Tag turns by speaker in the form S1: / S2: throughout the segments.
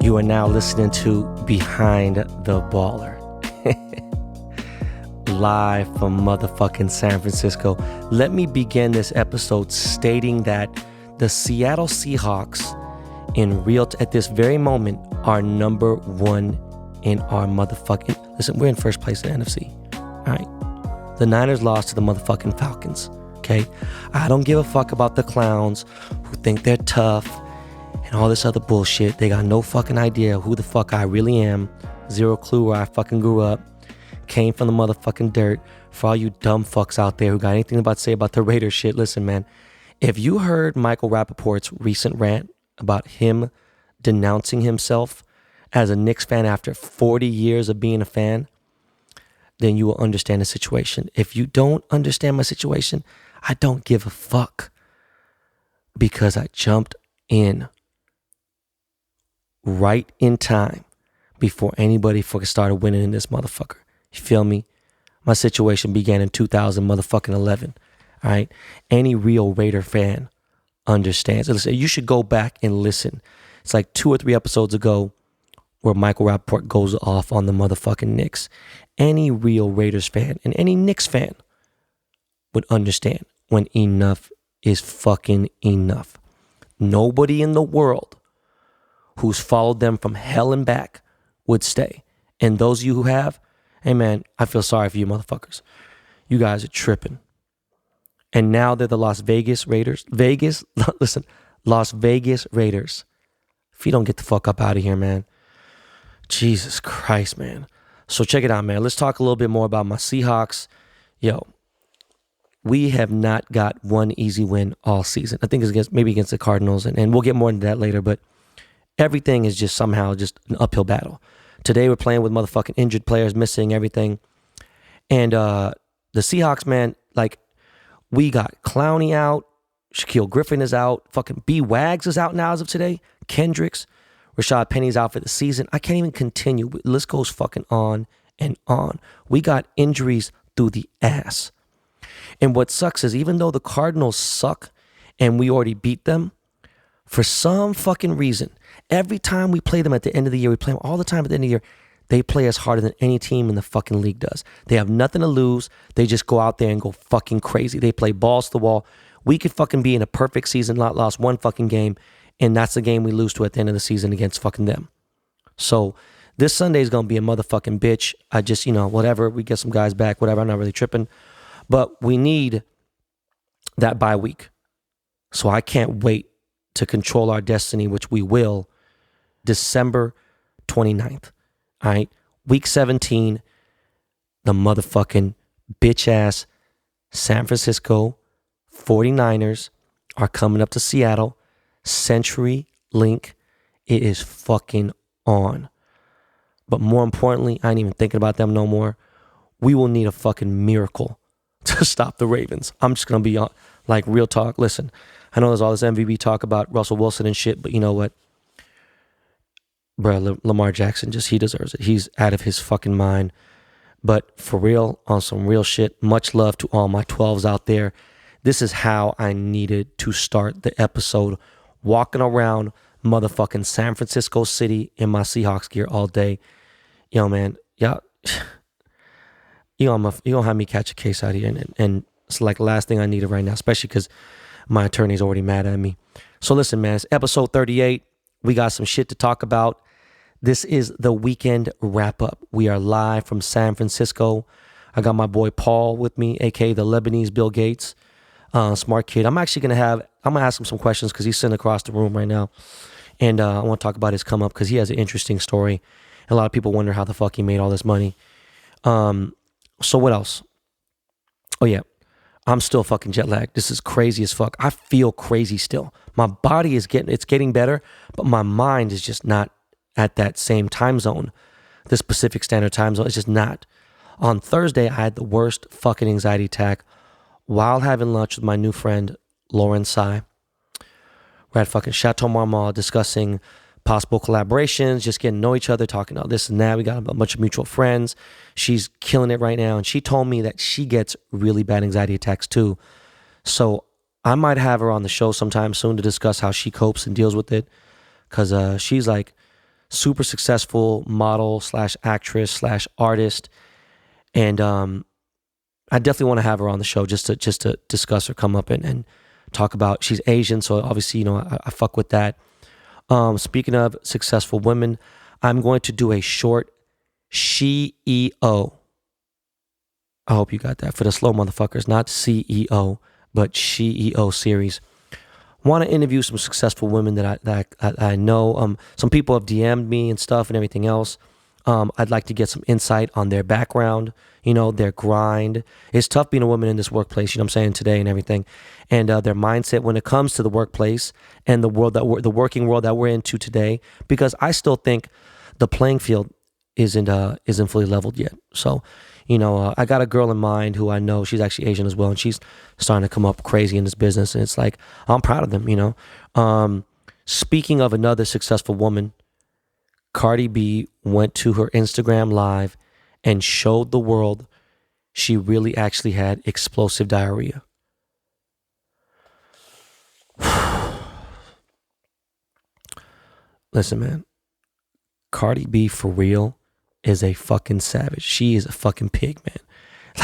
S1: You are now listening to Behind the Baller. Live from motherfucking San Francisco. Let me begin this episode stating that the Seattle Seahawks at this very moment are number one in our motherfucking... Listen, we're in first place in the NFC. All right. The Niners lost to the motherfucking Falcons. Okay. I don't give a fuck about the clowns who think they're tough and all this other bullshit. They got no fucking idea who the fuck I really am. Zero clue where I fucking grew up. Came from the motherfucking dirt. For all you dumb fucks out there who got anything about to say about the Raiders shit, listen, man. If you heard Michael Rappaport's recent rant about him denouncing himself as a Knicks fan after 40 years of being a fan, then you will understand the situation. If you don't understand my situation, I don't give a fuck, because I jumped in right in time before anybody fucking started winning in this motherfucker. You feel me? My situation began in 2011. All right. Any real Raider fan understands. Listen, you should go back and listen. It's like 2 or 3 episodes ago where Michael Rappaport goes off on the motherfucking Knicks. Any real Raiders fan and any Knicks fan would understand when enough is fucking enough. Nobody in the world who's followed them from hell and back would stay. And those of you who have, hey man, I feel sorry for you motherfuckers. You guys are tripping. And now they're the Las Vegas Raiders. Las Vegas Raiders. If you don't get the fuck up out of here, man. Jesus Christ, man. So check it out, man. Let's talk a little bit more about my Seahawks. Yo, we have not got one easy win all season. I think it's against the Cardinals, and we'll get more into that later, but everything is just somehow just an uphill battle. Today we're playing with motherfucking injured players, missing everything. And the Seahawks, man, like, we got Clowney out, Shaquille Griffin is out, fucking B. Wags is out now as of today, Kendricks, Rashad Penny's out for the season. I can't even continue. The list goes fucking on and on. We got injuries through the ass. And what sucks is, even though the Cardinals suck and we already beat them, for some fucking reason, every time we play them at the end of the year, we play them all the time at the end of the year, they play us harder than any team in the fucking league does. They have nothing to lose. They just go out there and go fucking crazy. They play balls to the wall. We could fucking be in a perfect season, not lost one fucking game, and that's the game we lose to at the end of the season against fucking them. So this Sunday is going to be a motherfucking bitch. I just, whatever. We get some guys back, whatever. I'm not really tripping. But we need that bye week. So I can't wait to control our destiny, which we will, December 29th. All right? Week 17, the motherfucking bitch-ass San Francisco 49ers are coming up to Seattle. Century Link. It is fucking on. But more importantly, I ain't even thinking about them no more. We will need a fucking miracle to stop the Ravens. I'm just going to be on, like, real talk. Listen, I know there's all this MVP talk about Russell Wilson and shit, but you know what? Bro, Lamar Jackson, he deserves it. He's out of his fucking mind. But for real, on some real shit, much love to all my 12s out there. This is how I needed to start the episode. Walking around motherfucking San Francisco City in my Seahawks gear all day. Yo, man, yeah. You're going to have me catch a case out here. And it's like the last thing I needed right now, especially because my attorney's already mad at me. So listen, man, it's episode 38. We got some shit to talk about. This is the weekend wrap-up. We are live from San Francisco. I got my boy Paul with me, a.k.a. the Lebanese Bill Gates. Smart kid. I'm going to ask him some questions because he's sitting across the room right now. And I want to talk about his come up because he has an interesting story. A lot of people wonder how the fuck he made all this money. So what else? Oh yeah, I'm still fucking jet lagged. This is crazy as fuck. I feel crazy still. My body is getting better, but my mind is just not at that same time zone. The Pacific Standard Time zone. It's just not. On Thursday, I had the worst fucking anxiety attack while having lunch with my new friend, Lauren Tsai. We're at fucking Chateau Marmont discussing possible collaborations, just getting to know each other, talking about this and that. We got a bunch of mutual friends. She's killing it right now. And she told me that she gets really bad anxiety attacks too. So I might have her on the show sometime soon to discuss how she copes and deals with it. Because she's like super successful model slash actress slash artist. And I definitely want to have her on the show just to discuss her come up and talk about, she's Asian, so obviously, you know, I fuck with that. Speaking of successful women, I'm going to do a short CEO. I hope you got that for the slow motherfuckers, not CEO, but CEO series. Want to interview some successful women that I know. Some people have DM'd me and stuff and everything else. I'd like to get some insight on their background, you know, their grind. It's tough being a woman in this workplace, you know what I'm saying, today and everything. And their mindset when it comes to the workplace and the working world that we're into today, because I still think the playing field isn't fully leveled yet. So, you know, I got a girl in mind who I know, she's actually Asian as well, and she's starting to come up crazy in this business. And it's like, I'm proud of them, you know. Speaking of another successful woman, Cardi B went to her Instagram live and showed the world she really actually had explosive diarrhea. Listen, man, Cardi B for real is a fucking savage. She is a fucking pig, man.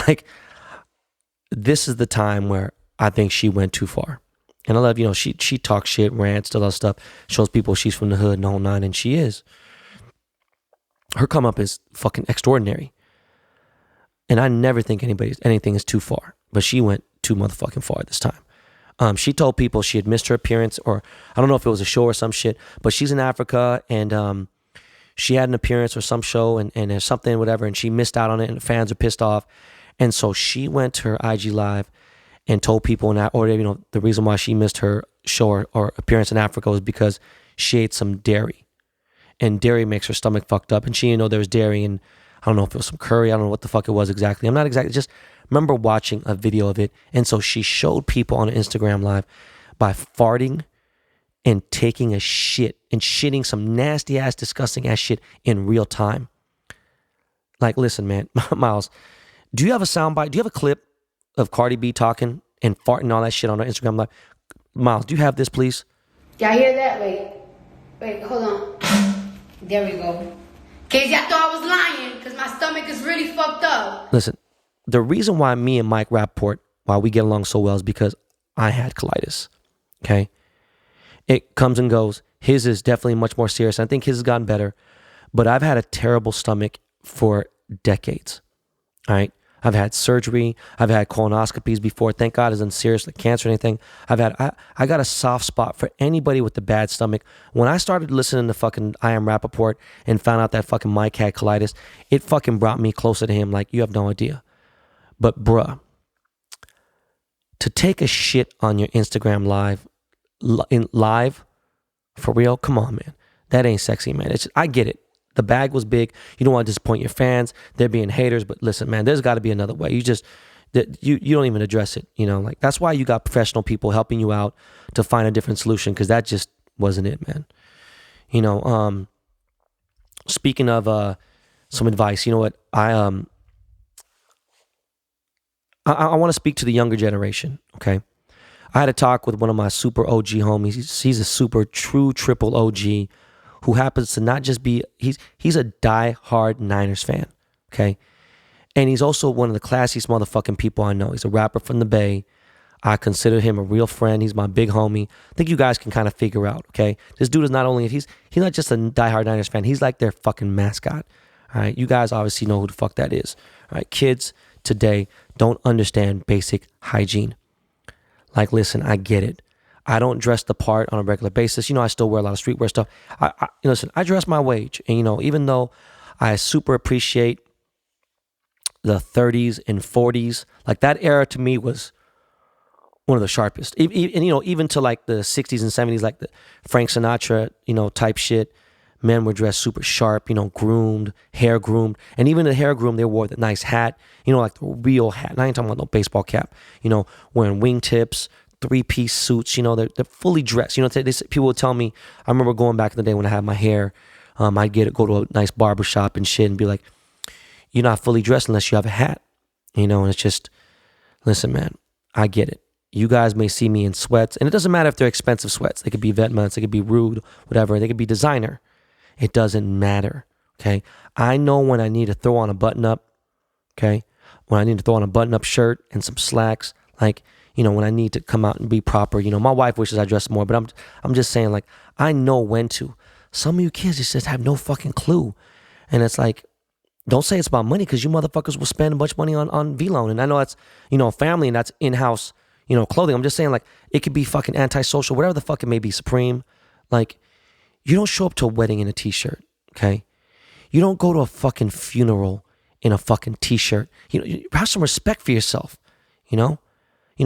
S1: Like, this is the time where I think she went too far. And I love, you know, she talks shit, rants, all that stuff, shows people she's from the hood and the whole nine, and she is. Her come up is fucking extraordinary. And I never think anything is too far, but she went too motherfucking far this time. She told people she had missed her appearance, or I don't know if it was a show or some shit, but she's in Africa and she had an appearance or some show and there's something, whatever, and she missed out on it and the fans are pissed off. And so she went to her IG live and told people, or you know, the reason why she missed her show or appearance in Africa was because she ate some dairy. And dairy makes her stomach fucked up. And she didn't know there was dairy, and I don't know if it was some curry. I don't know what the fuck it was exactly. I'm not exactly, just remember watching a video of it. And so she showed people on Instagram live by farting and taking a shit and shitting some nasty ass, disgusting ass shit in real time. Like, listen, man, Miles, do you have a soundbite? Do you have a clip of Cardi B talking and farting and all that shit on her Instagram live? Miles, do you have this, please?
S2: Y'all hear that? Wait, hold on. There we go. In case y'all thought I was lying, because my stomach is really fucked up.
S1: Listen, the reason why me and Mike Rappaport, why we get along so well, is because I had colitis, okay? It comes and goes. His is definitely much more serious. I think his has gotten better, but I've had a terrible stomach for decades, all right? I've had surgery. I've had colonoscopies before. Thank God it's unseriously cancer or anything. I got a soft spot for anybody with a bad stomach. When I started listening to fucking I Am Rappaport and found out that fucking Mike had colitis, it fucking brought me closer to him like you have no idea. But bruh, to take a shit on your Instagram live, for real, come on, man. That ain't sexy, man. I get it. The bag was big. You don't want to disappoint your fans. They're being haters. But listen, man, there's got to be another way. You don't even address it. You know, like, that's why you got professional people helping you out to find a different solution, because that just wasn't it, man. You know, speaking of some advice, you know what? I want to speak to the younger generation, okay? I had a talk with one of my super OG homies. He's a super true triple OG who happens to not just be, he's a die-hard Niners fan, okay? And he's also one of the classiest motherfucking people I know. He's a rapper from the Bay. I consider him a real friend. He's my big homie. I think you guys can kind of figure out, okay? This dude is not only, he's not just a die-hard Niners fan. He's like their fucking mascot, all right? You guys obviously know who the fuck that is, all right? Kids today don't understand basic hygiene. Like, listen, I get it. I don't dress the part on a regular basis. You know, I still wear a lot of streetwear stuff. Listen, I dress my wage. And, you know, even though I super appreciate the 30s and 40s, like, that era to me was one of the sharpest. And, you know, even to like the 60s and 70s, like the Frank Sinatra, you know, type shit. Men were dressed super sharp, you know, groomed, hair groomed. And even the hair groomed, they wore the nice hat, you know, like the real hat. And I ain't talking about no baseball cap, you know, wearing wingtips, 3-piece suits, you know, they're fully dressed. You know, people would tell me, I remember going back in the day when I had my hair, I'd go to a nice barber shop and shit and be like, you're not fully dressed unless you have a hat, you know, and it's just, listen, man, I get it. You guys may see me in sweats, and it doesn't matter if they're expensive sweats. They could be Vetmans, they could be Rude, whatever. They could be designer. It doesn't matter. Okay. I know when I need to throw on a button up. Okay. When I need to throw on a button up shirt and some slacks, like, when I need to come out and be proper. My wife wishes I dressed more, but I'm just saying, like, I know when to. Some of you kids just have no fucking clue. And it's like, don't say it's about money, because you motherfuckers will spend a bunch of money on V-Loan. And I know that's, family, and that's in-house, clothing. I'm just saying, like, it could be fucking antisocial, whatever the fuck it may be, Supreme. Like, you don't show up to a wedding in a t-shirt, okay? You don't go to a fucking funeral in a fucking t-shirt. Have some respect for yourself,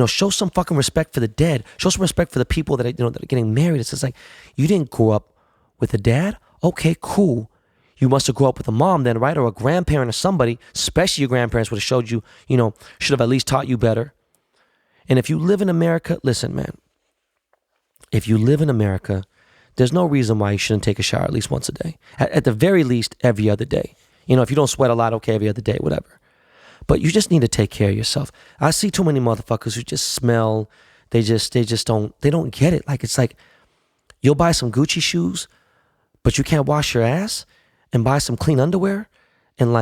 S1: show some fucking respect for the dead. Show some respect for the people that are getting married. It's just like, you didn't grow up with a dad? Okay, cool. You must have grown up with a mom then, right? Or a grandparent or somebody, especially your grandparents would have showed you, should have at least taught you better. And if you live in America, listen, man, if you live in America, there's no reason why you shouldn't take a shower at least once a day. At the very least, every other day. If you don't sweat a lot, okay, every other day, whatever. But you just need to take care of yourself. I see too many motherfuckers who just smell. They just don't get it. Like, it's like, you'll buy some Gucci shoes, but you can't wash your ass, and buy some clean underwear, and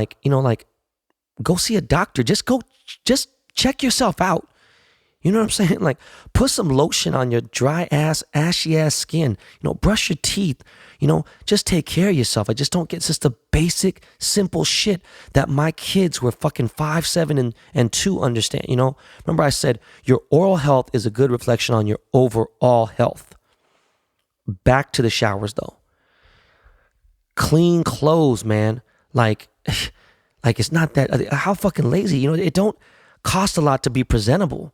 S1: go see a doctor. Just check yourself out. You know what I'm saying? Like, put some lotion on your dry ass, ashy ass skin. Brush your teeth. Just take care of yourself. I just don't get. It's just the basic, simple shit that my kids who are fucking 5, 7, and 2 understand. Remember I said your oral health is a good reflection on your overall health. Back to the showers though. Clean clothes, man. Like it's not that. How fucking lazy. It don't cost a lot to be presentable.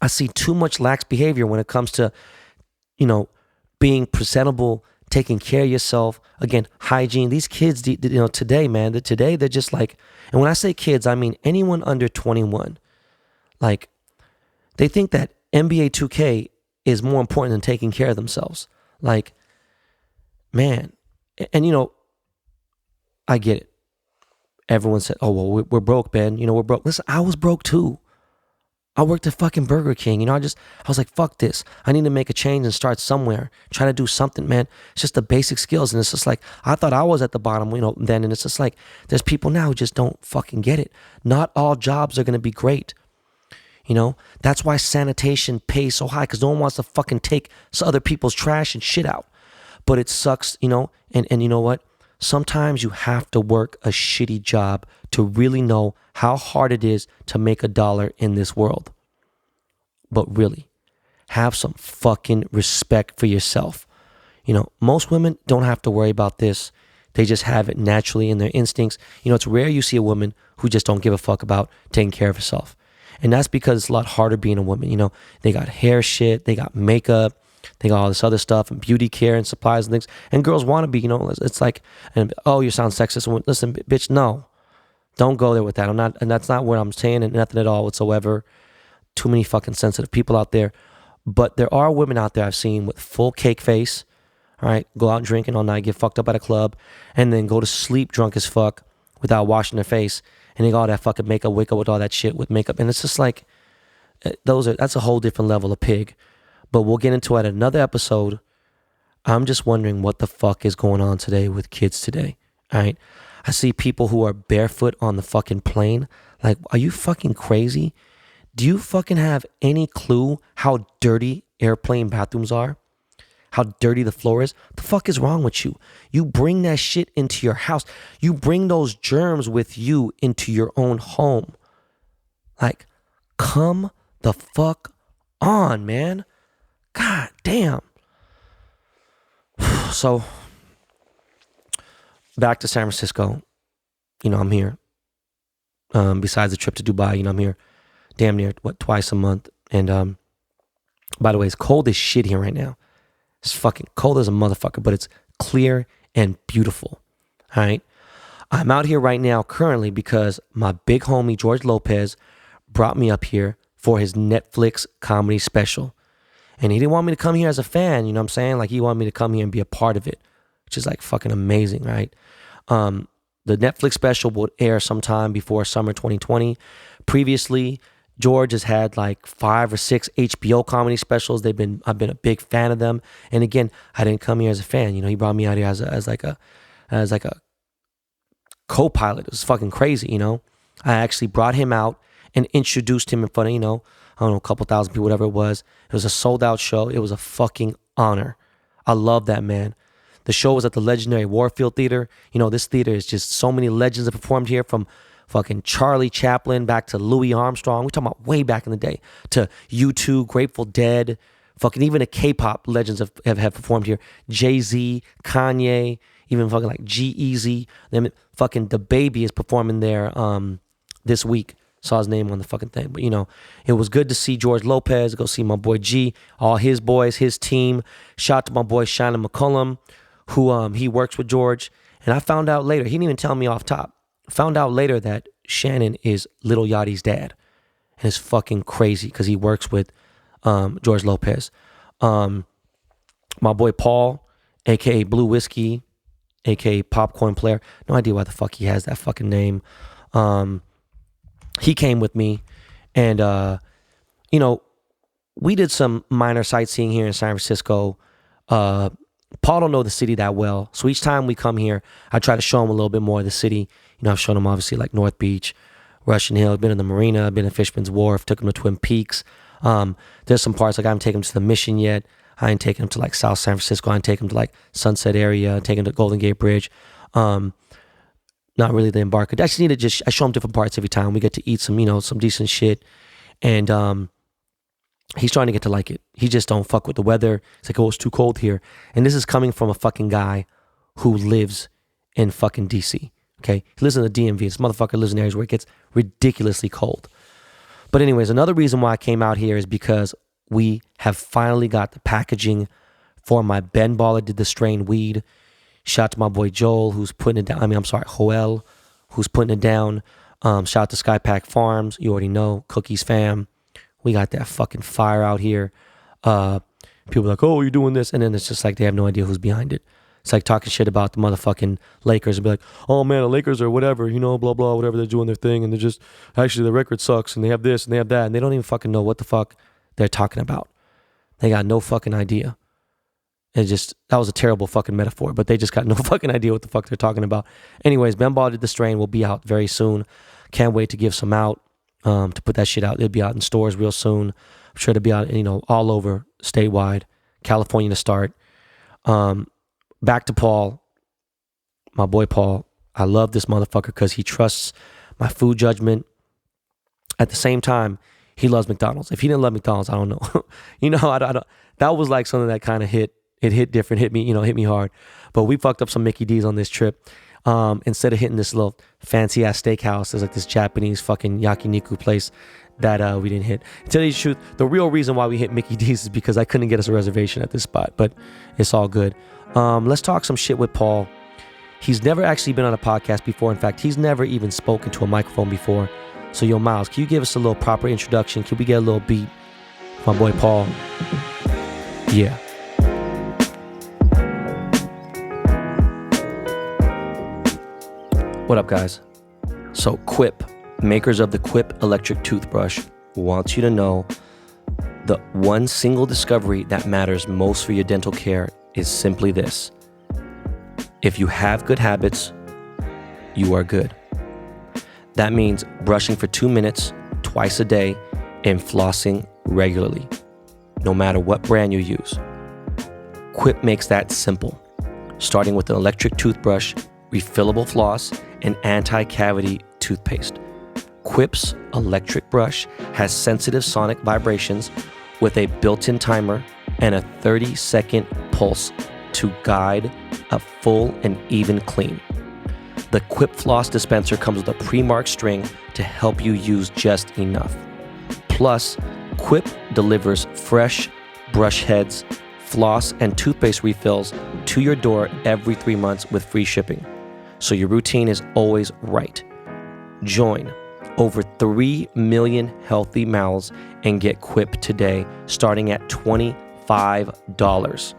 S1: I see too much lax behavior when it comes to, being presentable, taking care of yourself. Again, hygiene. These kids, today, man, today they're just like, and when I say kids, I mean anyone under 21. Like, they think that NBA 2K is more important than taking care of themselves. Like, man, and I get it. Everyone said, oh, well, we're broke, Ben. We're broke. Listen, I was broke too. I worked at fucking Burger King. I was like, fuck this. I need to make a change and start somewhere. Try to do something, man. It's just the basic skills. And it's just like, I thought I was at the bottom, then. And it's just like, there's people now who just don't fucking get it. Not all jobs are going to be great. That's why sanitation pays so high, because no one wants to fucking take other people's trash and shit out. But it sucks, and you know what? Sometimes you have to work a shitty job to really know how hard it is to make $1 in this world. But really, have some fucking respect for yourself. Most women don't have to worry about this. They just have it naturally in their instincts. It's rare you see a woman who just don't give a fuck about taking care of herself. And that's because it's a lot harder being a woman. They got hair shit, they got makeup, they got all this other stuff and beauty care and supplies and things. And girls want to be, it's like, oh, you sound sexist. Listen, bitch, no. Don't go there with that. And that's not what I'm saying, and nothing at all whatsoever. Too many fucking sensitive people out there. But there are women out there I've seen with full cake face, all right, go out drinking all night, get fucked up at a club, and then go to sleep drunk as fuck without washing their face. And they got all that fucking makeup, wake up with all that shit with makeup. And it's just like, that's a whole different level of pig. But we'll get into it in another episode. I'm just wondering what the fuck is going on today with kids today, all right? I see people who are barefoot on the fucking plane. Like, are you fucking crazy? Do you fucking have any clue how dirty airplane bathrooms are? How dirty the floor is? The fuck is wrong with you? You bring that shit into your house. You bring those germs with you into your own home. Like, come the fuck on, man. God damn. So, back to San Francisco. I'm here. Besides the trip to Dubai, I'm here damn near, twice a month. And by the way, it's cold as shit here right now. It's fucking cold as a motherfucker, but it's clear and beautiful. All right. I'm out here right now currently because my big homie, George Lopez, brought me up here for his Netflix comedy special. And he didn't want me to come here as a fan, you know what I'm saying? Like, he wanted me to come here and be a part of it, which is like fucking amazing, right? The Netflix special will air sometime before summer 2020. Previously, George has had like 5 or 6 HBO comedy specials. I've been a big fan of them. And again, I didn't come here as a fan. You know, he brought me out here as like a co-pilot. It was fucking crazy, you know. I actually brought him out and introduced him in front of, you know, I don't know, a couple thousand people, whatever it was. It was a sold out show. It was a fucking honor. I love that man. The show was at the legendary Warfield Theater. You know, this theater is just so many legends that performed here, from fucking Charlie Chaplin back to Louis Armstrong. We're talking about way back in the day, to U2, Grateful Dead, fucking even the K-pop legends have performed here. Jay-Z, Kanye, even fucking like G-Eazy. Then fucking the Baby is performing there this week. Saw his name on the fucking thing. But, you know, it was good to see George Lopez, go see my boy G, all his boys, his team. Shout out to my boy Shannon McCullum, who he works with George. And I found out later, he didn't even tell me off top. Found out later that Shannon is Lil Yachty's dad. And it's fucking crazy because he works with George Lopez. My boy Paul, a.k.a. Blue Whiskey, a.k.a. Popcorn Player. No idea why the fuck he has that fucking name. He came with me, and, you know, we did some minor sightseeing here in San Francisco. Paul don't know the city that well, so each time we come here, I try to show him a little bit more of the city. You know, I've shown him obviously like North Beach, Russian Hill, been in the Marina, been in Fishman's Wharf, took him to Twin Peaks. There's some parts like I haven't taken him to the Mission yet. I ain't taken him to like South San Francisco. I ain't taken him to like Sunset area, taken him to Golden Gate Bridge. Not really the Embarcadero. I just need to I show him different parts every time. We get to eat some, you know, some decent shit. And he's trying to get to like it. He just don't fuck with the weather. It's like, oh, it's too cold here. And this is coming from a fucking guy who lives in fucking DC. Okay? He lives in the DMV. This motherfucker lives in areas where it gets ridiculously cold. But anyways, another reason why I came out here is because we have finally got the packaging for my Ben Baller Did the Strain weed. Shout out to my boy Joel, who's putting it down. Joel, who's putting it down. Shout out to Skypack Farms. You already know. Cookies fam. We got that fucking fire out here. People are like, oh, you're doing this. And then it's just like they have no idea who's behind it. It's like talking shit about the motherfucking Lakers and be like, oh man, the Lakers are whatever, you know, blah, blah, whatever, they're doing their thing. And they're just, actually the record sucks and they have this and they have that. And they don't even fucking know what the fuck they're talking about. They got no fucking idea. That was a terrible fucking metaphor, but they just got no fucking idea what the fuck they're talking about. Anyways, Ben Baller Did the Strain will be out very soon. Can't wait to give some out, to put that shit out. It'll be out in stores real soon. I'm sure it'll be out, you know, all over statewide. California to start. Back to Paul, my boy Paul. I love this motherfucker because he trusts my food judgment. At the same time, he loves McDonald's. If he didn't love McDonald's, I don't know. You know, I don't. That was like something that kind of hit. It hit different, hit me hard. But we fucked up some Mickey D's on this trip. Instead of hitting this little fancy ass steakhouse, there's like this Japanese fucking yakiniku place that we didn't hit. To tell you the truth, the real reason why we hit Mickey D's is because I couldn't get us a reservation at this spot. But it's all good. Let's talk some shit with Paul. He's never actually been on a podcast before. In fact, he's never even spoken to a microphone before. So yo, Miles, can you give us a little proper introduction? Can we get a little beat? My boy Paul. Yeah. What up, guys? So Quip, makers of the Quip electric toothbrush, wants you to know the one single discovery that matters most for your dental care is simply this. If you have good habits, you are good. That means brushing for 2 minutes twice a day and flossing regularly, no matter what brand you use. Quip makes that simple, starting with an electric toothbrush, refillable floss, and anti-cavity toothpaste. Quip's electric brush has sensitive sonic vibrations with a built-in timer and a 30-second pulse to guide a full and even clean. The Quip floss dispenser comes with a pre-marked string to help you use just enough. Plus, Quip delivers fresh brush heads, floss, and toothpaste refills to your door every 3 months with free shipping. So your routine is always right. Join over 3 million healthy mouths and get Quip today, starting at $25.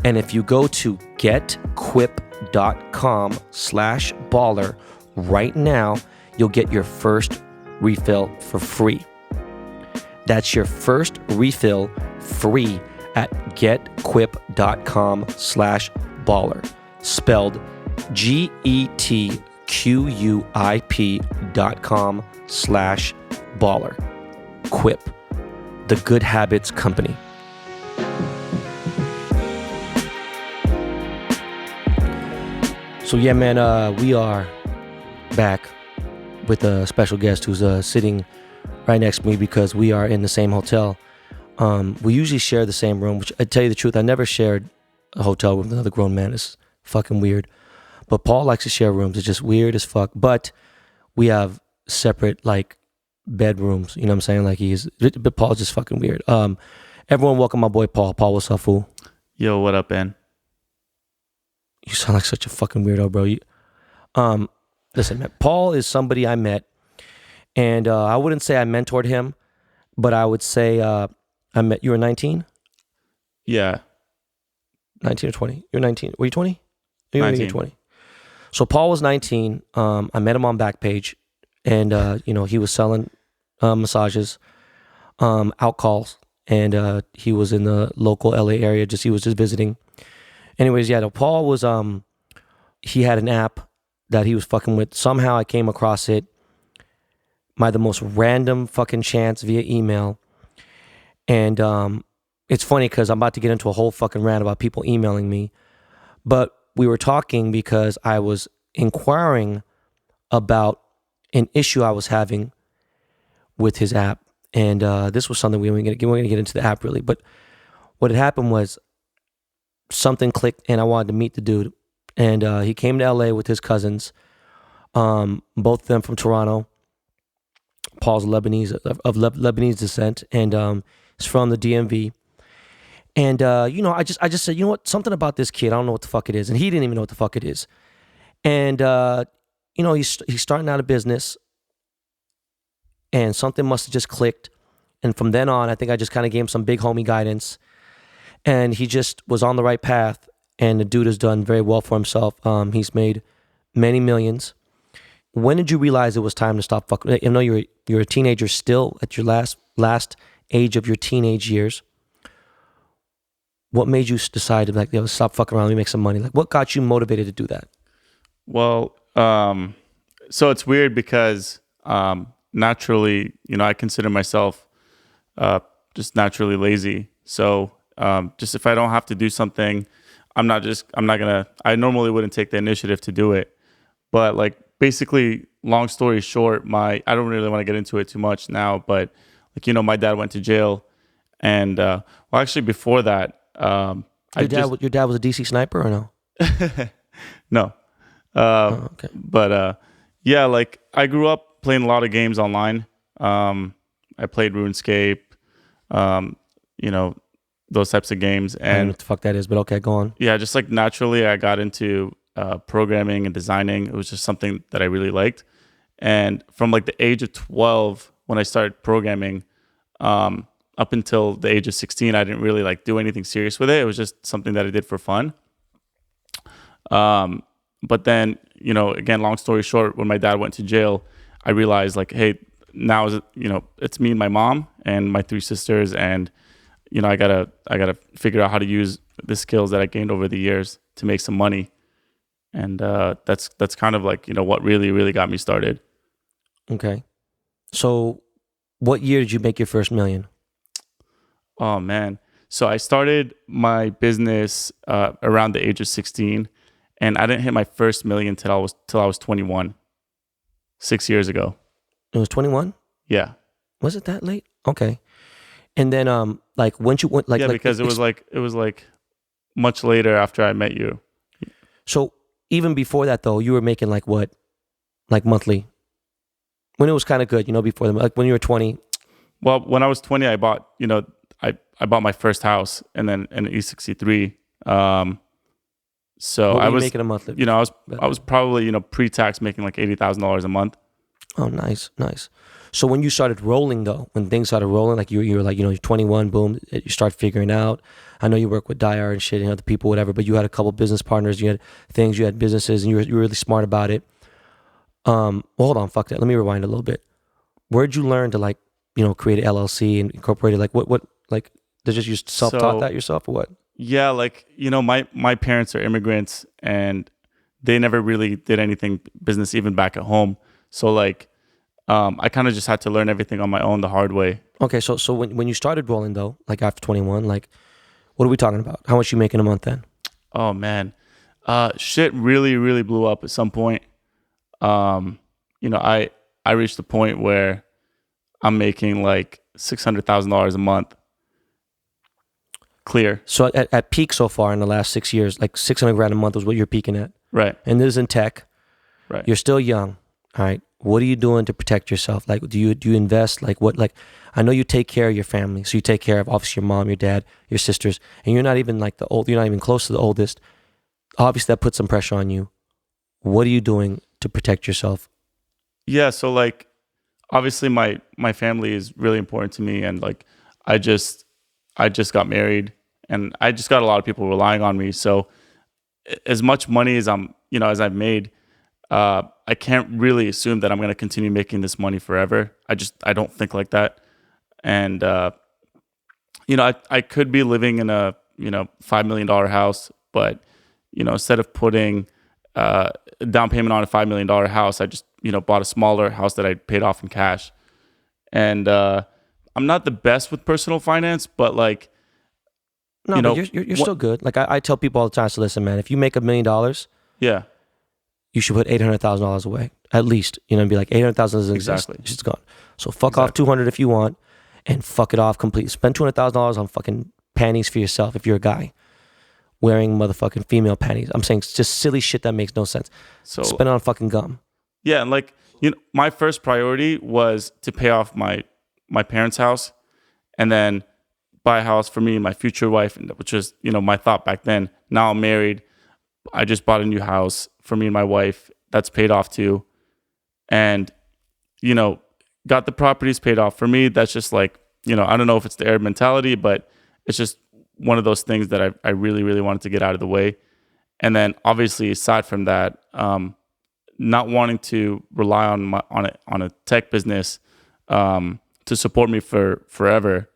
S1: And if you go to getquip.com/baller right now, you'll get your first refill for free. That's your first refill free at getquip.com/baller. Spelled GETQUIP.com/baller. Quip, the good habits company. So yeah, man, we are back with a special guest who's sitting right next to me because we are in the same hotel. We usually share the same room, which I tell you the truth, I never shared a hotel room with another grown man. It's fucking weird. But Paul likes to share rooms. It's just weird as fuck. But we have separate like bedrooms. You know what I'm saying? Like but Paul's just fucking weird. Everyone welcome my boy Paul. Paul, what's up, fool?
S3: Yo, what up, Ben?
S1: You sound like such a fucking weirdo, bro. Listen, man, Paul is somebody I met, and I wouldn't say I mentored him, but I would say I met. You were 19?
S3: Yeah.
S1: 19 or 20? You're 19. Were you 20? You were
S3: 19.
S1: 20. So Paul was 19. I met him on Backpage, and he was selling massages, out calls, and he was in the local LA area. He was just visiting. Anyways, yeah, Paul was he had an app that he was fucking with. Somehow I came across it by the most random fucking chance via email. And it's funny because I'm about to get into a whole fucking rant about people emailing me. But we were talking because I was inquiring about an issue I was having with his app. And this was something we weren't going to get into the app really. But what had happened was something clicked and I wanted to meet the dude. And he came to LA with his cousins, both of them from Toronto. Paul's Lebanese, of Lebanese descent, and he's from the DMV. And I just said, you know what, something about this kid, I don't know what the fuck it is, and he didn't even know what the fuck it is. And he's starting out a business, and something must have just clicked. And from then on, I think I just kind of gave him some big homie guidance, and he just was on the right path. And the dude has done very well for himself. He's made many millions. When did you realize it was time to stop fucking? I know you're a teenager still at your last age of your teenage years. What made you decide to stop fucking around? Let me make some money. Like, what got you motivated to do that?
S3: Well, so it's weird because naturally, I consider myself just naturally lazy. So just if I don't have to do something, I normally wouldn't take the initiative to do it. But like basically, long story short, I don't really want to get into it too much now, but my dad went to jail. And actually before that, your
S1: dad was a DC sniper or no?
S3: No.
S1: Okay.
S3: But yeah, like I grew up playing a lot of games online. I played RuneScape, those types of games.
S1: I don't know
S3: And
S1: what the fuck that is, but okay, go on.
S3: yeah, just like naturally I got into programming and designing. It was just something that I really liked. And from like the age of 12, when I started programming, up until the age of 16, I didn't really like do anything serious with it. It was just something that I did for fun. But then, again, long story short, when my dad went to jail, I realized like, hey, now it's me and my mom and my 3 sisters, and I gotta figure out how to use the skills that I gained over the years to make some money. And that's kind of like what really got me started.
S1: Okay. So what year did you make your first million?
S3: Oh man, so I started my business around the age of 16, and I didn't hit my first million till I was 21, 6 years ago.
S1: It was 21?
S3: Yeah.
S1: Was it that late? Okay. And then like when you went
S3: Because it was like much later after I met you.
S1: So even before that though, you were making like what? Like monthly? When it was kind of good, before them, like when you were 20.
S3: Well, when I was 20, I bought, I bought my first house and then an E63. So
S1: What were
S3: I
S1: you
S3: was
S1: making a monthly?
S3: I was probably, pre-tax making like $80,000 a month.
S1: Oh, nice. So when you started rolling though, when things started rolling, like you were like, you're 21, boom, you start figuring out. I know you work with Dyer and shit and other people, whatever, but you had a couple business partners, you had things, you had businesses, and you were really smart about it. Well, hold on, fuck that. Let me rewind a little bit. Where'd you learn to like create an LLC and incorporate it? Like what like did you just self-taught
S3: So
S1: that yourself or what?
S3: yeah, like my parents are immigrants, and they never really did anything business even back at home. So like, I kind of just had to learn everything on my own the hard way.
S1: Okay, so when you started rolling though, like after 21, like what are we talking about? How much you making a month then?
S3: Oh man, shit really really blew up at some point. Um, I reached the point where I'm making like $600,000 a month clear.
S1: So at peak so far in the last 6 years, like 600 grand a month was what you're peaking at.
S3: Right.
S1: And this is in tech.
S3: Right.
S1: You're still young. All right. What are you doing to protect yourself? Like, do you invest? Like what, like, I know you take care of your family. So you take care of obviously your mom, your dad, your sisters, and you're not even like you're not even close to the oldest. Obviously that puts some pressure on you. What are you doing to protect yourself?
S3: Yeah. So like, obviously my family is really important to me, and like, I just got married, and I just got a lot of people relying on me. So as much money as as I've made, I can't really assume that I'm going to continue making this money forever. I don't think like that. And, I could be living in a, $5 million house, but, instead of putting, a down payment on a $5 million house, I just, bought a smaller house that I paid off in cash. And, I'm not the best with personal finance, but like,
S1: No, but you're still good. Like I tell people all the time, so listen, man, if you make $1 million,
S3: yeah,
S1: you should put $800,000 away at least, and be like 800,000 doesn't exist.
S3: Exactly.
S1: It's just gone. So fuck off 200 if you want, and fuck it off completely. Spend $200,000 on fucking panties for yourself if you're a guy wearing motherfucking female panties. I'm saying it's just silly shit that makes no sense.
S3: So
S1: spend it on fucking gum.
S3: yeah, and like, my first priority was to pay off my parents' house, and then buy a house for me and my future wife, which was, my thought back then. Now I'm married. I just bought a new house for me and my wife. That's paid off too. And, got the properties paid off. For me, that's just like, I don't know if it's the Arab mentality, but it's just one of those things that I really, really wanted to get out of the way. And then obviously, aside from that, not wanting to rely on a tech business to support me for forever.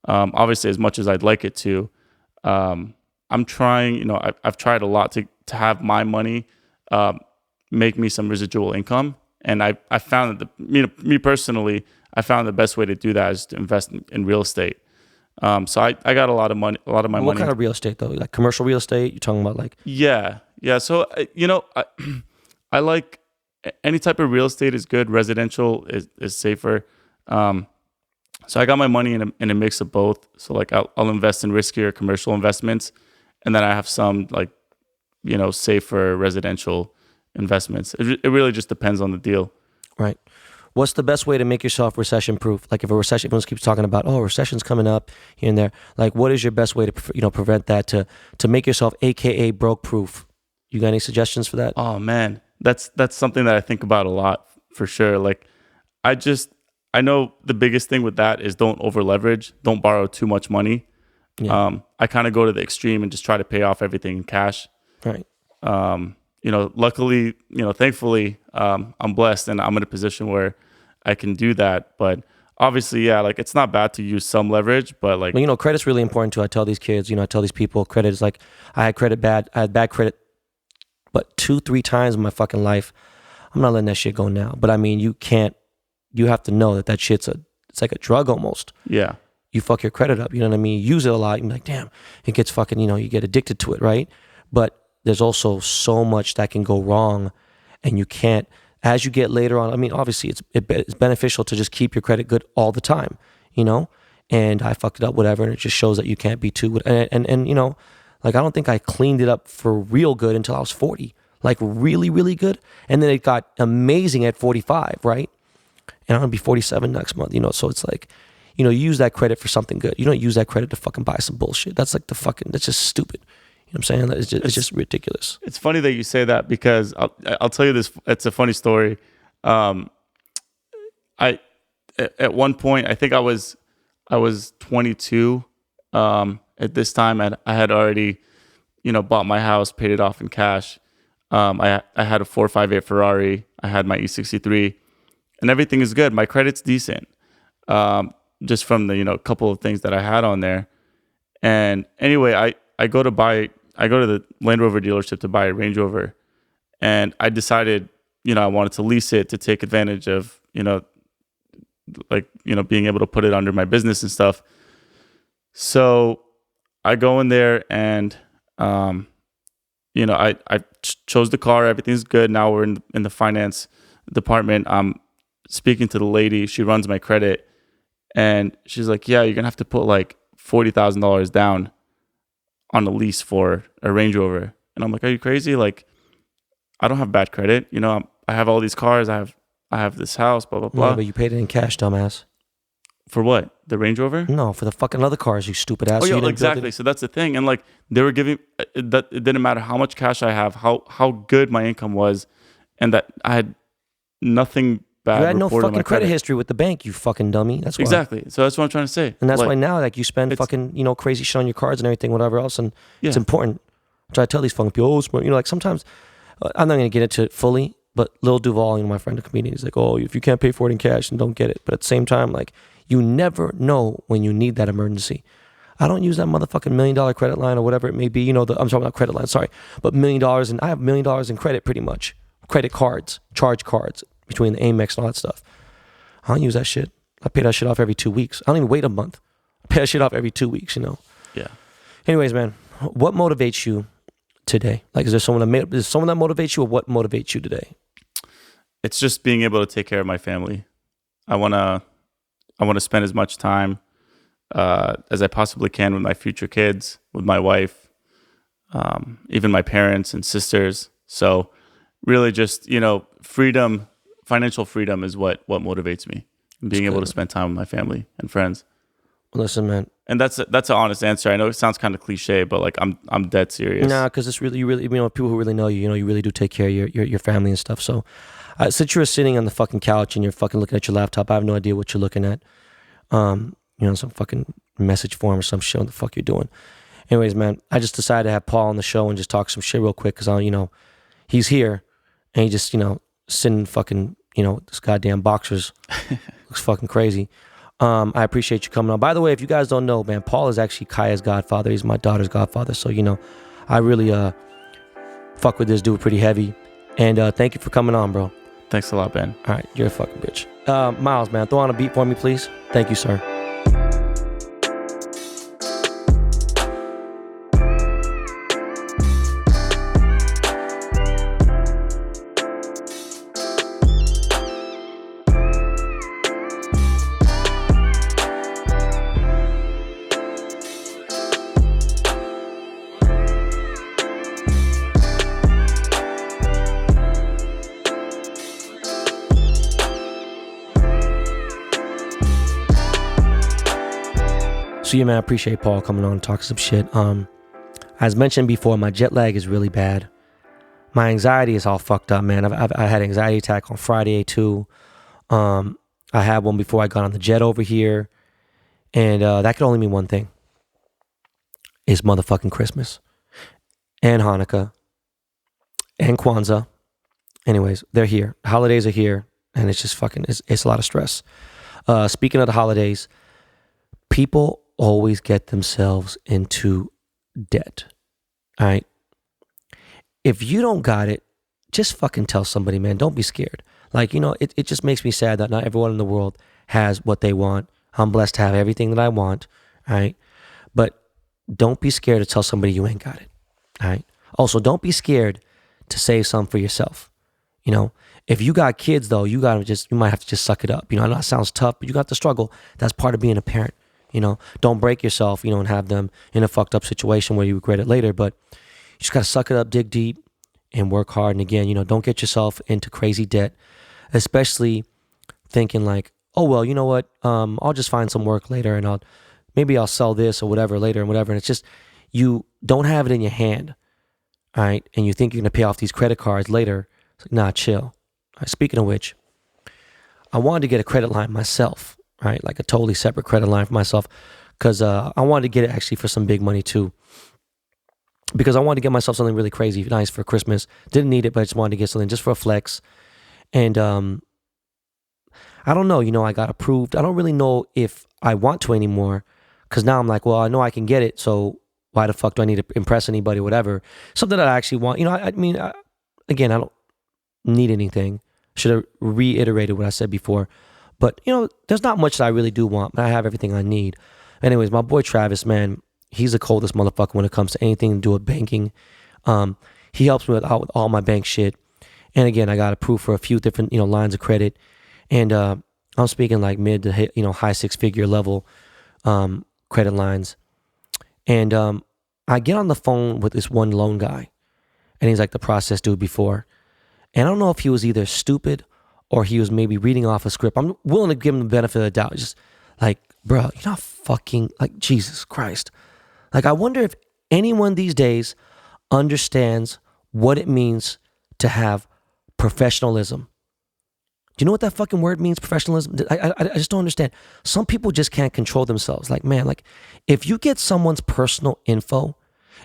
S3: Obviously, as much as I'd like it to, I'm trying. I've tried a lot to have my money make me some residual income, and I found that me personally, I found the best way to do that is to invest in real estate. So I got a lot of money, a lot of my money.
S1: What kind of real estate though? Like commercial real estate? You're talking about like?
S3: Yeah. So I like any type of real estate is good. Residential is safer. So I got my money in a mix of both. So like I'll invest in riskier commercial investments, and then I have some like, safer residential investments. It really just depends on the deal.
S1: Right. What's the best way to make yourself recession proof? Like if a recession, everyone keeps talking about, oh, recession's coming up here and there. Like what is your best way to prevent that, to make yourself AKA broke proof? You got any suggestions for that?
S3: Oh man, that's something that I think about a lot for sure. Like I know the biggest thing with that is don't over leverage, don't borrow too much money.
S1: Yeah.
S3: I kind of go to the extreme and just try to pay off everything in cash.
S1: Right.
S3: Luckily, thankfully, I'm blessed and I'm in a position where I can do that. But obviously, yeah, like it's not bad to use some leverage, but like,
S1: well, credit's really important too. I tell these kids, I tell these people, credit is like, I had bad credit, but 2-3 times in my fucking life. I'm not letting that shit go now. But I mean, you have to know that shit's it's like a drug almost.
S3: Yeah.
S1: You fuck your credit up, you know what I mean? You use it a lot, you're like, damn, it gets fucking, you get addicted to it, right? But there's also so much that can go wrong, and you can't, as you get later on, I mean, obviously it's beneficial to just keep your credit good all the time, and I fucked it up, whatever, and it just shows that you can't be too, and like, I don't think I cleaned it up for real good until I was 40, like really, really good. And then it got amazing at 45, right? And I'm gonna be 47 next month, so it's like, you use that credit for something good. You don't use that credit to fucking buy some bullshit. That's like that's just stupid. You know what I'm saying? It's just ridiculous.
S3: It's funny that you say that because I'll tell you this. It's a funny story. At one point, I think I was 22. At this time, I had already, bought my house, paid it off in cash. I had a 458 Ferrari. I had my E63, and everything is good. My credit's decent. just from the, couple of things that I had on there. And anyway, I go to the Land Rover dealership to buy a Range Rover, and I decided, I wanted to lease it to take advantage of, being able to put it under my business and stuff. So I go in there and, I chose the car. Everything's good. Now we're in the finance department. I'm speaking to the lady. She runs my credit, and she's like, "Yeah, you're gonna have to put like $40,000 down on a lease for a Range Rover." And I'm like, "Are you crazy? Like, I don't have bad credit. I have all these cars. I have this house. Blah blah blah."
S1: Yeah, but you paid it in cash, dumbass.
S3: For what? The Range Rover?
S1: No, for the fucking other cars, you stupid ass.
S3: Oh
S1: So you
S3: yeah,
S1: didn't build
S3: exactly.
S1: it.
S3: So that's the thing, and like they were giving that it didn't matter how much cash I have, how good my income was, and that I had nothing bad.
S1: You had no
S3: reported on
S1: fucking
S3: my
S1: credit history with the bank, you fucking dummy. That's why.
S3: Exactly. So that's what I'm trying to say.
S1: And that's
S3: Like,
S1: why now, like, you spend
S3: it's-
S1: fucking, crazy shit on your cards and everything, whatever else, and
S3: Yeah.
S1: it's important. I try to tell these fucking people, like sometimes, I'm not going to get into it fully, but Lil Duval, my friend, a comedian, he's like, oh, if you can't pay for it in cash, then don't get it. But at the same time, like, you never know when you need that emergency. I don't use that motherfucking $1 million credit line or whatever it may be. I'm talking about credit line, sorry. But $1 million, and I have $1 million in credit pretty much. Credit cards, charge cards, between the Amex and all that stuff. I don't use that shit. I pay that shit off every 2 weeks. I don't even wait a month. I pay that shit off every 2 weeks,
S3: Yeah.
S1: Anyways, man, what motivates you today? Like, is there someone that motivates you, or what motivates you today?
S3: It's just being able to take care of my family. I want to spend as much time as I possibly can with my future kids, with my wife, even my parents and sisters. So really just, freedom, financial freedom is what motivates me. Being able to spend time with my family and friends.
S1: Listen, man.
S3: And that's an honest answer. I know it sounds kind of cliche, but like I'm dead serious.
S1: Nah, because it's really, you really, people who really know you, you really do take care of your family and stuff. So since you're sitting on the fucking couch and you're fucking looking at your laptop, I have no idea what you're looking at. Some fucking message form or some shit. What the fuck you're doing? Anyways, man, I just decided to have Paul on the show and just talk some shit real quick because he's here and he just sitting fucking this goddamn boxers looks fucking crazy. I appreciate you coming on. By the way, if you guys don't know, man, Paul is actually Kaya's godfather. He's my daughter's godfather. So I really fuck with this dude pretty heavy. And thank you for coming on, bro.
S3: Thanks a lot, Ben.
S1: All right, you're a fucking bitch. Miles, man, throw on a beat for me, please. Thank you, sir. So yeah, man, I appreciate Paul coming on and talking some shit. As mentioned before, my jet lag is really bad. My anxiety is all fucked up, man. I had an anxiety attack on Friday too. I had one before I got on the jet over here, and that could only mean one thing: it's motherfucking Christmas and Hanukkah and Kwanzaa. Anyways, they're here. The holidays are here, and it's just fucking it's a lot of stress. Speaking of the holidays, people always get themselves into debt. All right. If you don't got it, just fucking tell somebody, man. Don't be scared. Like, it just makes me sad that not everyone in the world has what they want. I'm blessed to have everything that I want. All right. But don't be scared to tell somebody you ain't got it. All right. Also, don't be scared to save some for yourself. If you got kids though, you might have to just suck it up. I know that sounds tough, but you got to struggle. That's part of being a parent. Don't break yourself, and have them in a fucked up situation where you regret it later. But you just got to suck it up, dig deep, and work hard. And again, don't get yourself into crazy debt, especially thinking like, oh, well, you know what? I'll just find some work later and maybe I'll sell this or whatever later and whatever. And it's just, you don't have it in your hand. All right. And you think you're going to pay off these credit cards later. It's like, nah, chill. All right, speaking of which, I wanted to get a credit line myself. Right, like a totally separate credit line for myself, because I wanted to get it actually for some big money too. Because I wanted to get myself something really crazy, nice for Christmas. Didn't need it, but I just wanted to get something just for a flex. And I I don't know, I got approved. I don't really know if I want to anymore, because now I'm like, well, I know I can get it, so why the fuck do I need to impress anybody, whatever. Something that I actually want. Again, I don't need anything. Should have reiterated what I said before. But, there's not much that I really do want, but I have everything I need. Anyways, my boy Travis, man, he's the coldest motherfucker when it comes to anything to do with banking. He helps me with all my bank shit. And again, I got approved for a few different, lines of credit. And I'm speaking like mid to high 6-figure level credit lines. And I get on the phone with this one loan guy, and he's like the process dude before. And I don't know if he was either stupid or he was maybe reading off a script. I'm willing to give him the benefit of the doubt. Just like, bro, you're not fucking, like, Jesus Christ. Like, I wonder if anyone these days understands what it means to have professionalism. Do you know what that fucking word means, professionalism? I just don't understand. Some people just can't control themselves. Like, man, like, if you get someone's personal info,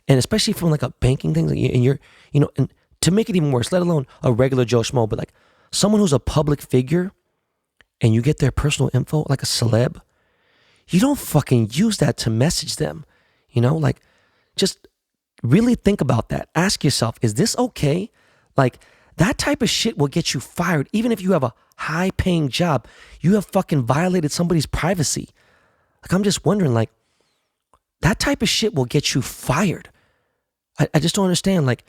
S1: and especially from like a banking thing, and you're, and to make it even worse, let alone a regular Joe Schmo, but like someone who's a public figure, and you get their personal info, like a celeb, you don't fucking use that to message them. Like, just really think about that. Ask yourself, is this okay? Like, that type of shit will get you fired. Even if you have a high paying job, you have fucking violated somebody's privacy. Like, I'm just wondering, like, that type of shit will get you fired. I just don't understand. Like,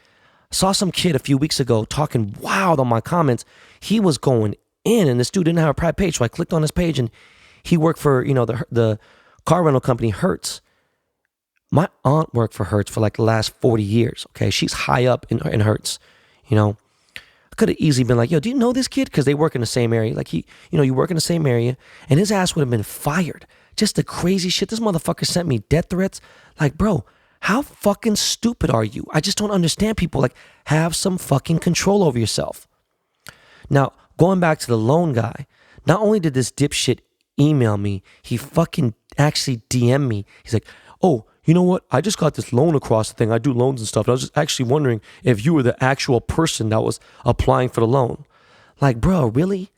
S1: I saw some kid a few weeks ago talking wild on my comments. He was going in, and this dude didn't have a private page. So I clicked on his page, and he worked for, the car rental company Hertz. My aunt worked for Hertz for like the last 40 years. Okay. She's high up in Hertz, I could have easily been like, yo, do you know this kid? Because they work in the same area. Like, you work in the same area, and his ass would have been fired. Just the crazy shit. This motherfucker sent me death threats. Like, bro, how fucking stupid are you? I just don't understand people. Like, have some fucking control over yourself. Now, going back to the loan guy, not only did this dipshit email me, he fucking actually DM me. He's like, oh, you know what? I just got this loan across the thing. I do loans and stuff. And I was just actually wondering if you were the actual person that was applying for the loan. Like, bro, really?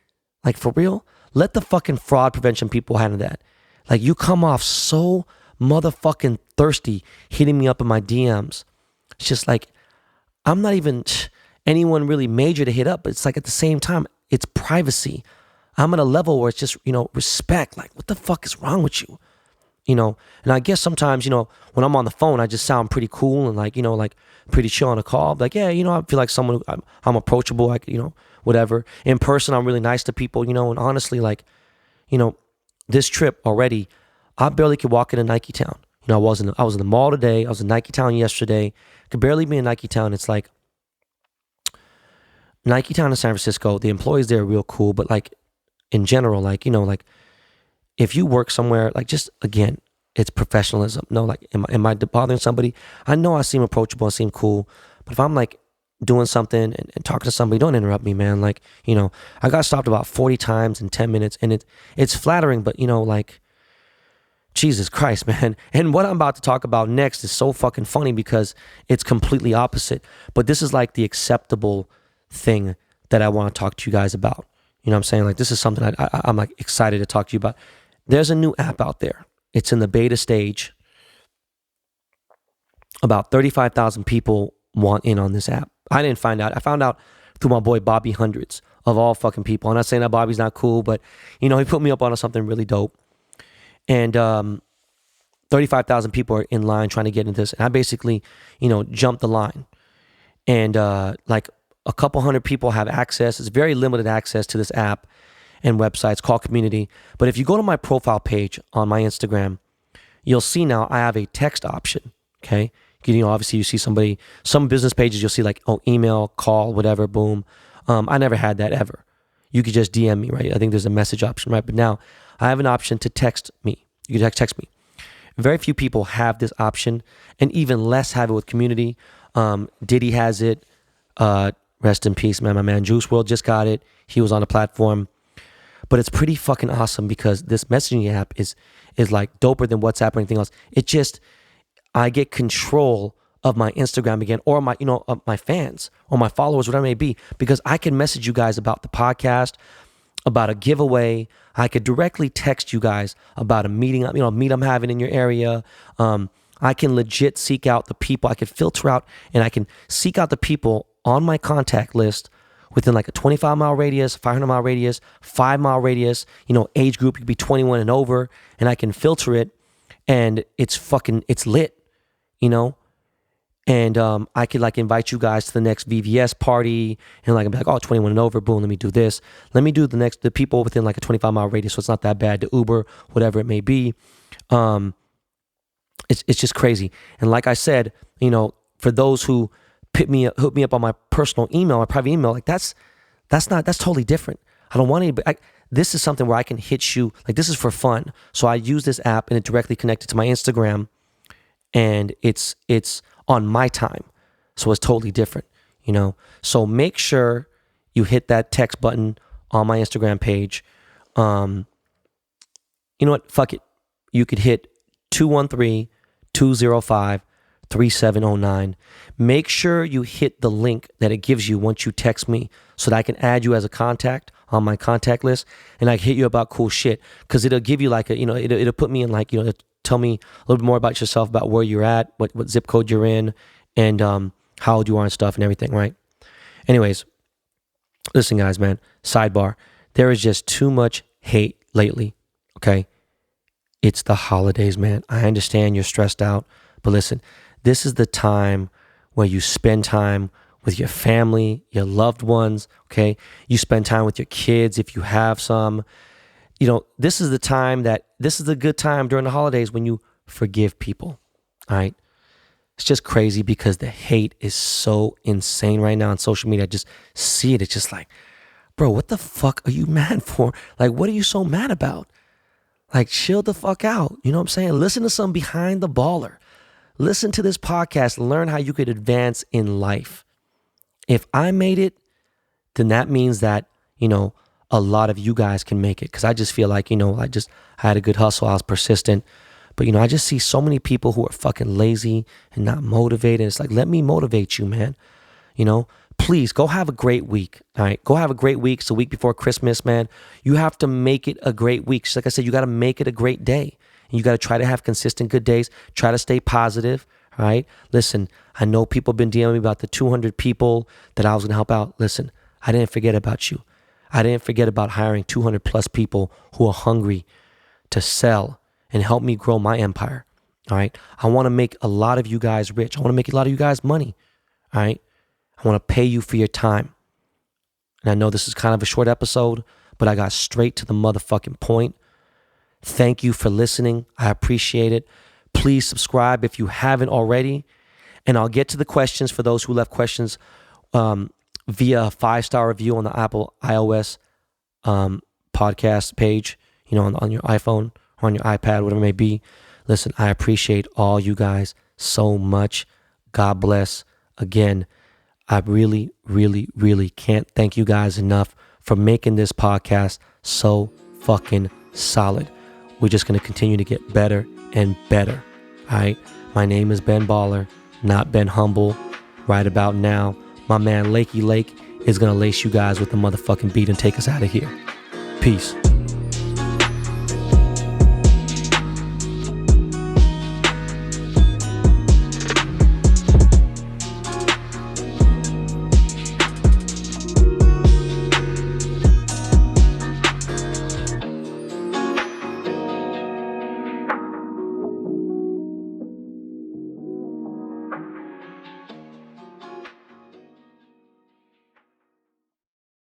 S1: Like, for real? Let the fucking fraud prevention people handle that. Like, you come off so motherfucking thirsty hitting me up in my DMs. It's just like, I'm not even anyone really major to hit up, but it's like at the same time, it's privacy. I'm at a level where it's just, respect. Like, what the fuck is wrong with you? And I guess sometimes, when I'm on the phone, I just sound pretty cool and like, like pretty chill on a call. Like, yeah, I feel like someone, I'm approachable, like, whatever. In person, I'm really nice to people, and honestly, like, this trip already, I barely could walk into Nike Town. I was in the mall today. I was in Nike Town yesterday. Could barely be in Nike Town. It's like Nike Town in San Francisco. The employees there are real cool, but like in general, like, like if you work somewhere, like, just again, it's professionalism. No, like, am I bothering somebody? I know I seem approachable, I seem cool, but if I'm like doing something and talking to somebody, don't interrupt me, man. Like, I got stopped about 40 times in 10 minutes, and it's flattering, but like, Jesus Christ, man. And what I'm about to talk about next is so fucking funny because it's completely opposite. But this is like the acceptable thing that I want to talk to you guys about. You know what I'm saying? Like, this is something I'm like excited to talk to you about. There's a new app out there. It's in the beta stage. About 35,000 people want in on this app. I didn't find out. I found out through my boy Bobby Hundreds, of all fucking people. I'm not saying that Bobby's not cool, but he put me up on something really dope. And 35,000 people are in line trying to get into this. And I basically, jumped the line. And like a couple hundred people have access. It's very limited access to this app and websites called Community. But if you go to my profile page on my Instagram, you'll see now I have a text option. Okay. Obviously you see some business pages, you'll see like, oh, email, call, whatever, boom. I never had that ever. You could just DM me, right? I think there's a message option, right? But now I have an option to text me. You can text me. Very few people have this option, and even less have it with Community. Diddy has it. Rest in peace, man. My man Juice WRLD just got it. He was on the platform. But it's pretty fucking awesome because this messaging app is like doper than WhatsApp or anything else. I get control of my Instagram again, or my, of my fans or my followers, whatever it may be, because I can message you guys about the podcast. about a giveaway. I could directly text you guys about a meeting, meet I'm having in your area. I can legit seek out the people. I could filter out and I can seek out the people on my contact list within like a 25-mile radius, 500-mile radius, 5-mile radius, age group, you could be 21 and over, and I can filter it, and it's lit, and I could like invite you guys to the next VVS party, and like, I'd be like, oh, 21 and over, boom, let me do this. Let me do the people within like a 25-mile radius, so it's not that bad, the Uber, whatever it may be. It's just crazy. And like I said, for those who hook me up on my personal email, my private email, like that's totally different. I don't want anybody. This is something where I can hit you, like this is for fun. So I use this app and it directly connected to my Instagram, and it's on my time. So it's totally different, So make sure you hit that text button on my Instagram page. You know what? Fuck it. You could hit 213-205-3709. Make sure you hit the link that it gives you once you text me so that I can add you as a contact on my contact list, and I can hit you about cool shit, because it'll give you like it'll put me in like, tell me a little bit more about yourself, about where you're at, what zip code you're in, and how old you are and stuff and everything, right? Anyways, listen guys, man, sidebar. There is just too much hate lately, okay? It's the holidays, man. I understand you're stressed out, but listen, this is the time where you spend time with your family, your loved ones, okay? You spend time with your kids if you have some. This is the good time during the holidays when you forgive people, all right? It's just crazy because the hate is so insane right now on social media. I just see it. It's just like, bro, what the fuck are you mad for? Like, what are you so mad about? Like, chill the fuck out. You know what I'm saying? Listen to some Behind the Baller. Listen to this podcast. Learn how you could advance in life. If I made it, then that means that, a lot of you guys can make it. Because I just feel like, I had a good hustle. I was persistent. But, I just see so many people who are fucking lazy and not motivated. It's like, let me motivate you, man. Please go have a great week. All right. Go have a great week. It's a week before Christmas, man. You have to make it a great week. Just like I said, you got to make it a great day. And you got to try to have consistent good days. Try to stay positive. All right. Listen, I know people have been DMing me about the 200 people that I was going to help out. Listen, I didn't forget about you. I didn't forget about hiring 200 plus people who are hungry to sell and help me grow my empire. All right. I want to make a lot of you guys rich. I want to make a lot of you guys money. All right. I want to pay you for your time. And I know this is kind of a short episode, but I got straight to the motherfucking point. Thank you for listening. I appreciate it. Please subscribe if you haven't already. And I'll get to the questions for those who left questions via a 5-star review on the Apple iOS podcast page, on your iPhone or on your iPad, whatever it may be. Listen, I appreciate all you guys so much. God bless. Again, I really, really, really can't thank you guys enough for making this podcast so fucking solid. We're just going to continue to get better and better. All right. My name is Ben Baller, not Ben Humble. Right about now, my man Lakey Lake is going to lace you guys with the motherfucking beat and take us out of here. Peace.